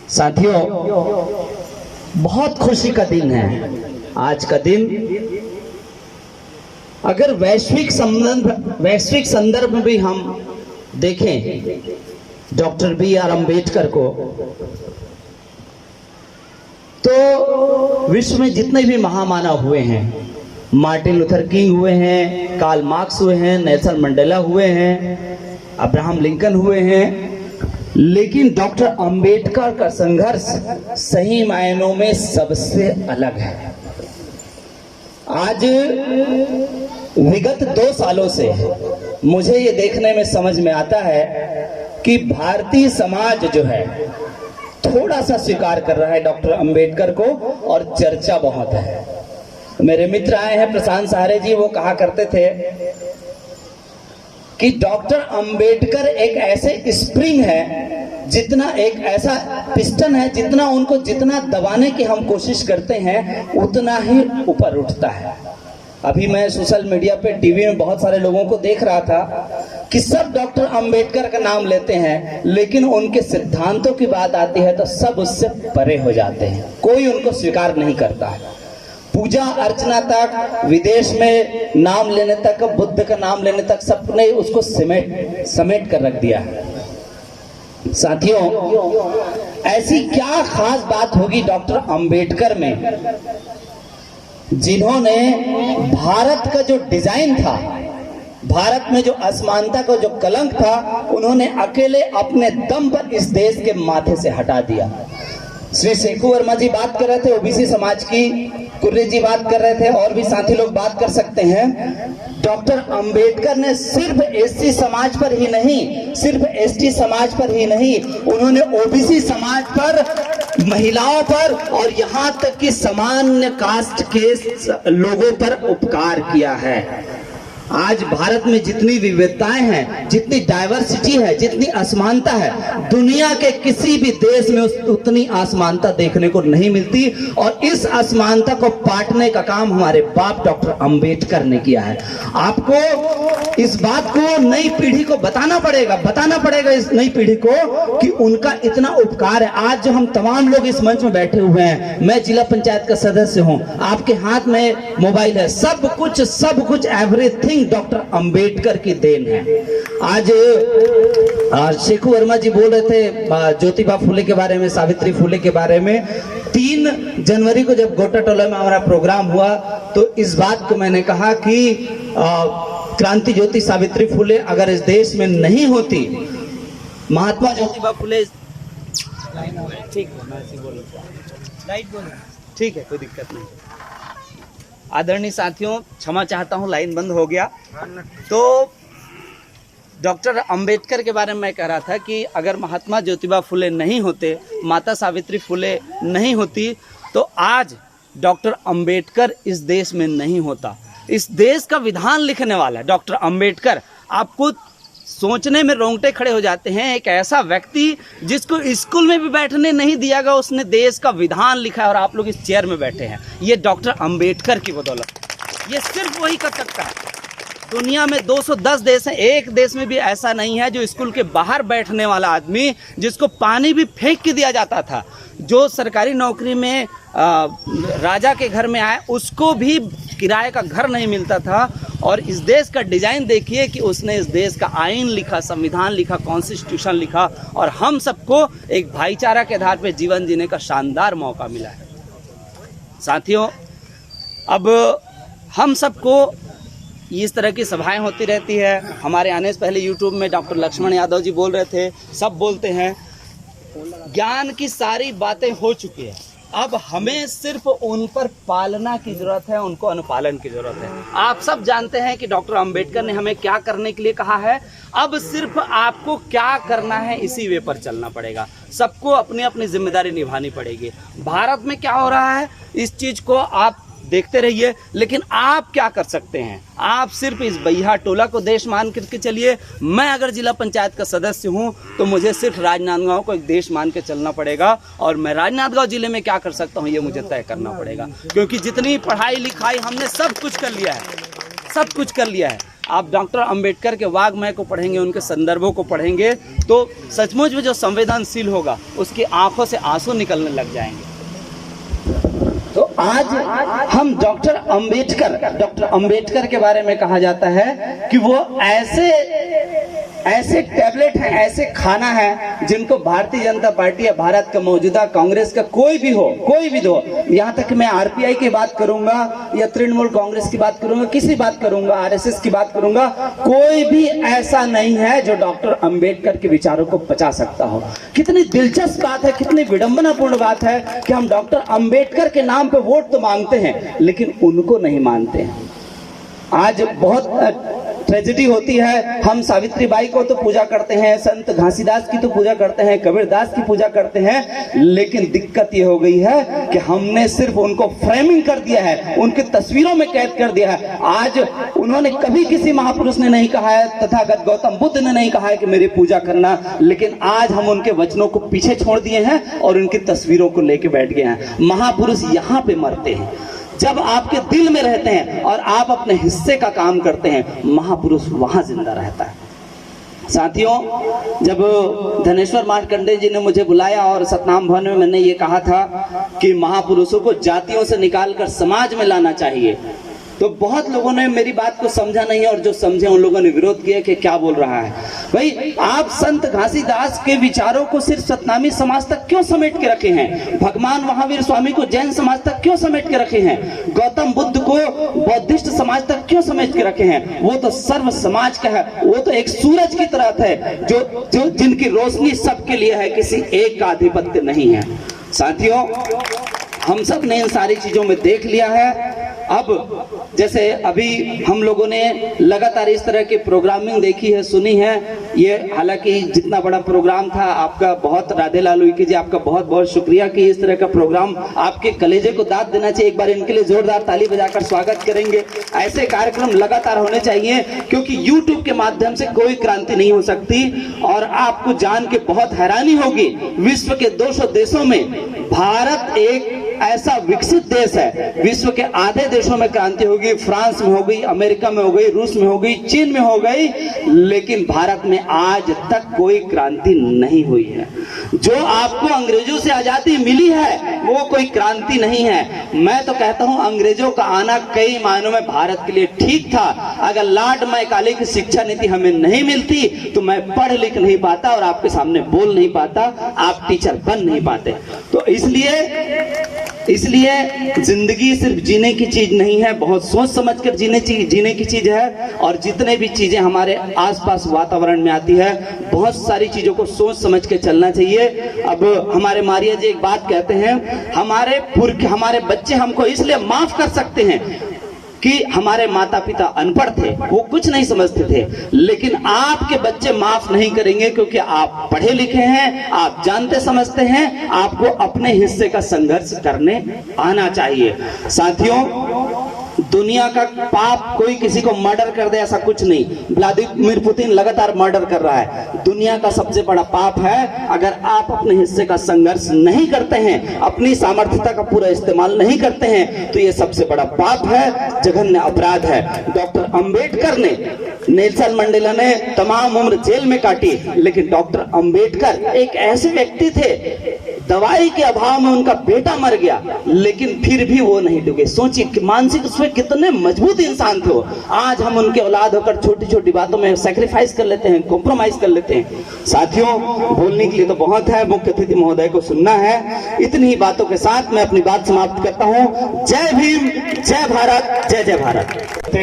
साथियों, बहुत खुशी का दिन है आज का दिन। अगर वैश्विक संदर्भ में भी हम देखें डॉक्टर B.R. अम्बेडकर को, तो विश्व में जितने भी महामानव हुए हैं, मार्टिन लूथर किंग हुए हैं, कार्ल मार्क्स हुए हैं, नेल्सन मंडेला हुए हैं, अब्राहम लिंकन हुए हैं, लेकिन डॉक्टर अंबेडकर का संघर्ष सही मायनों में सबसे अलग है। आज विगत 2 सालों से मुझे ये देखने में समझ में आता है कि भारतीय समाज जो है थोड़ा सा स्वीकार कर रहा है डॉक्टर अंबेडकर को, और चर्चा बहुत है। मेरे मित्र आए हैं प्रशांत सहारे जी, वो कहा करते थे कि डॉक्टर अंबेडकर एक ऐसे स्प्रिंग है, जितना एक ऐसा पिस्टन है, जितना दबाने की हम कोशिश करते हैं उतना ही ऊपर उठता है। अभी मैं सोशल मीडिया पे, टीवी में बहुत सारे लोगों को देख रहा था कि सब डॉक्टर अंबेडकर का नाम लेते हैं, लेकिन उनके सिद्धांतों की बात आती है तो सब उससे परे हो जाते हैं, कोई उनको स्वीकार नहीं करता है। पूजा अर्चना तक, विदेश में नाम लेने तक, बुद्ध का नाम लेने तक, सबने उसको समेट कर रख दिया है। साथियों, ऐसी क्या खास बात होगी डॉक्टर अंबेडकर में, जिन्होंने भारत का जो डिजाइन था, भारत में जो असमानता का जो कलंक था, उन्होंने अकेले अपने दम पर इस देश के माथे से हटा दिया। श्री शेखू वर्मा जी बात कर रहे थे ओबीसी समाज की, कुर्रे जी बात कर रहे थे, और भी साथी लोग बात कर सकते हैं। डॉक्टर अंबेडकर ने सिर्फ एससी समाज पर ही नहीं, सिर्फ एसटी समाज पर ही नहीं, उन्होंने ओबीसी समाज पर, महिलाओं पर, और यहाँ तक कि सामान्य कास्ट के लोगों पर उपकार किया है। आज भारत में जितनी विविधताएं हैं, जितनी डाइवर्सिटी है, जितनी असमानता है, दुनिया के किसी भी देश में उतनी असमानता देखने को नहीं मिलती, और इस असमानता को पाटने का काम हमारे बाप डॉक्टर अंबेडकर ने किया है। आपको इस बात को नई पीढ़ी को बताना पड़ेगा इस नई पीढ़ी को कि उनका इतना उपकार है। आज जो हम तमाम लोग इस मंच में बैठे हुए हैं, मैं जिला पंचायत का सदस्य हूं, आपके हाथ में मोबाइल है, सब कुछ एवरीथिंग डॉक्टर अंबेडकर की देन है। आज शेखू वर्मा जी बोल रहे थे ज्योतिबा फुले के बारे में, सावित्री फुले के बारे में। 3 जनवरी को जब गोटा टोला में हमारा प्रोग्राम हुआ तो इस बात को मैंने कहा कि क्रांति ज्योति सावित्री फुले अगर इस देश में नहीं होती, महात्मा ज्योतिबा फुले, ठीक है, कोई दिक्कत नहीं। आदरणीय साथियों, क्षमा चाहता हूं, लाइन बंद हो गया। तो डॉक्टर अंबेडकर के बारे में मैं कह रहा था कि अगर महात्मा ज्योतिबा फुले नहीं होते, माता सावित्री फुले नहीं होती, तो आज डॉक्टर अंबेडकर इस देश में नहीं होता। इस देश का विधान लिखने वाला डॉक्टर अंबेडकर, आपको सोचने में रोंगटे खड़े हो जाते हैं। एक ऐसा व्यक्ति जिसको स्कूल में भी बैठने नहीं दिया गया, उसने देश का विधान लिखा है, और आप लोग इस चेयर में बैठे हैं, ये डॉक्टर अंबेडकर की बदौलत। ये सिर्फ वही कर सकता है। दुनिया में 210 देश हैं, एक देश में भी ऐसा नहीं है जो स्कूल के बाहर बैठने वाला आदमी, जिसको पानी भी फेंक के दिया जाता था, जो सरकारी नौकरी में राजा के घर में आए, उसको भी किराए का घर नहीं मिलता था। और इस देश का डिजाइन देखिए कि उसने इस देश का आईन लिखा, संविधान लिखा, कॉन्स्टिट्यूशन लिखा, और हम सबको एक भाईचारा के आधार पर जीवन जीने का शानदार मौका मिला है। साथियों, अब हम सबको इस तरह की सभाएं होती रहती है। हमारे आने से पहले यूट्यूब में डॉक्टर लक्ष्मण यादव जी बोल रहे थे, सब बोलते हैं, ज्ञान की सारी बातें हो चुकी है, अब हमें सिर्फ उन पर पालना की जरूरत है, उनको अनुपालन की जरूरत है। आप सब जानते हैं कि डॉक्टर अंबेडकर ने हमें क्या करने के लिए कहा है, अब सिर्फ आपको क्या करना है इसी वे पर चलना पड़ेगा। सबको अपनी अपनी जिम्मेदारी निभानी पड़ेगी। भारत में क्या हो रहा है इस चीज को आप देखते रहिए, लेकिन आप क्या कर सकते हैं? आप सिर्फ इस बैहा टोला को देश मान करके चलिए। मैं अगर जिला पंचायत का सदस्य हूं तो मुझे सिर्फ राजनांदगांव को एक देश मान के चलना पड़ेगा, और मैं राजनांदगांव जिले में क्या कर सकता हूं ये मुझे तय करना पड़ेगा, क्योंकि जितनी पढ़ाई लिखाई हमने सब कुछ कर लिया है। आप डॉक्टर अंबेडकर के वाग्मय को पढ़ेंगे, उनके संदर्भों को पढ़ेंगे, तो सचमुच में जो संवेदनशील होगा उसकी आंखों से आंसू निकलने लग जाएंगे। तो आज हम डॉक्टर अंबेडकर के बारे में कहा जाता है कि वो ऐसे टैबलेट हैं, ऐसे खाना है जिनको भारतीय जनता पार्टी या भारत का मौजूदा कांग्रेस का कोई भी हो, यहाँ तक मैं आरपीआई की बात करूंगा या तृणमूल कांग्रेस की बात करूंगा, किसी बात करूंगा, आरएसएस की बात करूंगा, कोई भी ऐसा नहीं है जो डॉक्टर अंबेडकर के विचारों को पचा सकता हो। कितनी दिलचस्प बात है, कितनी विडंबनापूर्ण बात है कि हम डॉक्टर अंबेडकर के नाम पे वोट तो मांगते हैं लेकिन उनको नहीं मानते हैं। आज बहुत ट्रेजेडी होती है। हम सावित्री बाई को तो पूजा करते हैं, संत घासीदास की तो पूजा करते हैं, कबीरदास की पूजा करते हैं, लेकिन दिक्कत ये हो गई है कि हमने सिर्फ उनको फ्रेमिंग कर दिया है, उनकी तस्वीरों में कैद कर दिया है। आज उन्होंने कभी किसी महापुरुष ने नहीं कहा है, तथागत गौतम बुद्ध ने नहीं कहा है कि मेरी पूजा करना, लेकिन आज हम उनके वचनों को पीछे छोड़ दिए हैं और उनकी तस्वीरों को लेके बैठ गए हैं। महापुरुष यहाँ पे मरते हैं जब आपके दिल में रहते हैं और आप अपने हिस्से का काम करते हैं, महापुरुष वहां जिंदा रहता है। साथियों, जब धनेश्वर मार्कंडेय जी ने मुझे बुलाया और सतनाम भवन में मैंने ये कहा था कि महापुरुषों को जातियों से निकालकर समाज में लाना चाहिए, तो बहुत लोगों ने मेरी बात को समझा नहीं और जो समझे उन लोगों ने विरोध किया कि क्या बोल रहा है भाई। आप संत घासीदास के विचारों को सिर्फ सतनामी समाज तक क्यों समेट के रखे हैं? भगवान महावीर स्वामी को जैन समाज तक क्यों समेट के रखे हैं? गौतम बुद्ध को बौद्धिस्ट समाज तक क्यों समेट के रखे हैं? वो तो सर्व समाज का है, वो तो एक सूरज की तरह है जो जिनकी रोशनी सबके लिए है, किसी एक का आधिपत्य नहीं है। साथियों, हम सब ने इन सारी चीजों में देख लिया है। अब जैसे अभी हम लोगों ने लगातार इस तरह की प्रोग्रामिंग देखी है, सुनी है। ये हालांकि जितना बड़ा प्रोग्राम था, आपका बहुत राधे लाल उइके जी, आपका बहुत बहुत शुक्रिया कि इस तरह का प्रोग्राम आपके कलेजे को दाद देना चाहिए। एक बार इनके लिए जोरदार ताली बजाकर स्वागत करेंगे। ऐसे कार्यक्रम लगातार होने चाहिए क्योंकि YouTube के माध्यम से कोई क्रांति नहीं हो सकती। और आपको जान के बहुत हैरानी होगी, विश्व के 200 देशों में भारत एक ऐसा विकसित देश है। विश्व के आधे देशों में क्रांति होगी, फ्रांस में हो गई, अमेरिका में हो गई, रूस में हो गई, चीन में हो गई, लेकिन भारत में आज तक कोई क्रांति नहीं हुई है। जो आपको अंग्रेजों से आजादी मिली है वो कोई क्रांति नहीं है। मैं तो कहता हूं अंग्रेजों का आना कई मायनों में भारत के लिए ठीक था। अगर लॉर्ड मैकाले की शिक्षा नीति हमें नहीं मिलती तो मैं पढ़ लिख नहीं पाता और आपके सामने बोल नहीं पाता, आप टीचर बन नहीं पाते। तो इसलिए जिंदगी सिर्फ जीने की चीज नहीं है, बहुत सोच समझकर जीने की चीज है। और जितने भी चीजें हमारे आसपास वातावरण में आती है, बहुत सारी चीजों को सोच समझ के चलना चाहिए। अब हमारे मारिया जी एक बात कहते हैं, हमारे बच्चे हमको इसलिए माफ कर सकते हैं कि हमारे माता पिता अनपढ़ थे, वो कुछ नहीं समझते थे, लेकिन आपके बच्चे माफ नहीं करेंगे क्योंकि आप पढ़े लिखे हैं, आप जानते समझते हैं। आपको अपने हिस्से का संघर्ष करने आना चाहिए। साथियों, दुनिया का पाप कोई किसी को मर्डर कर दे ऐसा कुछ नहीं। व्लादिमीर पुतिन लगातार मर्डर कर रहा है। दुनिया का सबसे बड़ा पाप है अगर आप अपने हिस्से का संघर्ष नहीं करते हैं, अपनी सामर्थ्यता का पूरा इस्तेमाल नहीं करते हैं, तो ये सबसे बड़ा पाप है, जघन्य अपराध है। डॉक्टर अंबेडकर ने, नेल्सन मंडेला ने तमाम उम्र जेल में काटी, लेकिन डॉक्टर अंबेडकर एक ऐसे व्यक्ति थे, दवाई के अभाव में उनका बेटा मर गया लेकिन फिर भी वो नहीं डूबे। सोचिए कि मानसिक रूप से कितने मजबूत इंसान थे वो। आज हम उनके औलाद होकर छोटी छोटी बातों में सैक्रिफाइस कर लेते हैं, कॉम्प्रोमाइज कर लेते हैं। साथियों, बोलने के लिए तो बहुत है, मुख्य अतिथि महोदय को सुनना है। इतनी ही बातों के साथ मैं अपनी बात समाप्त करता हूं। जय भीम, जय भारत, जय जय भारत।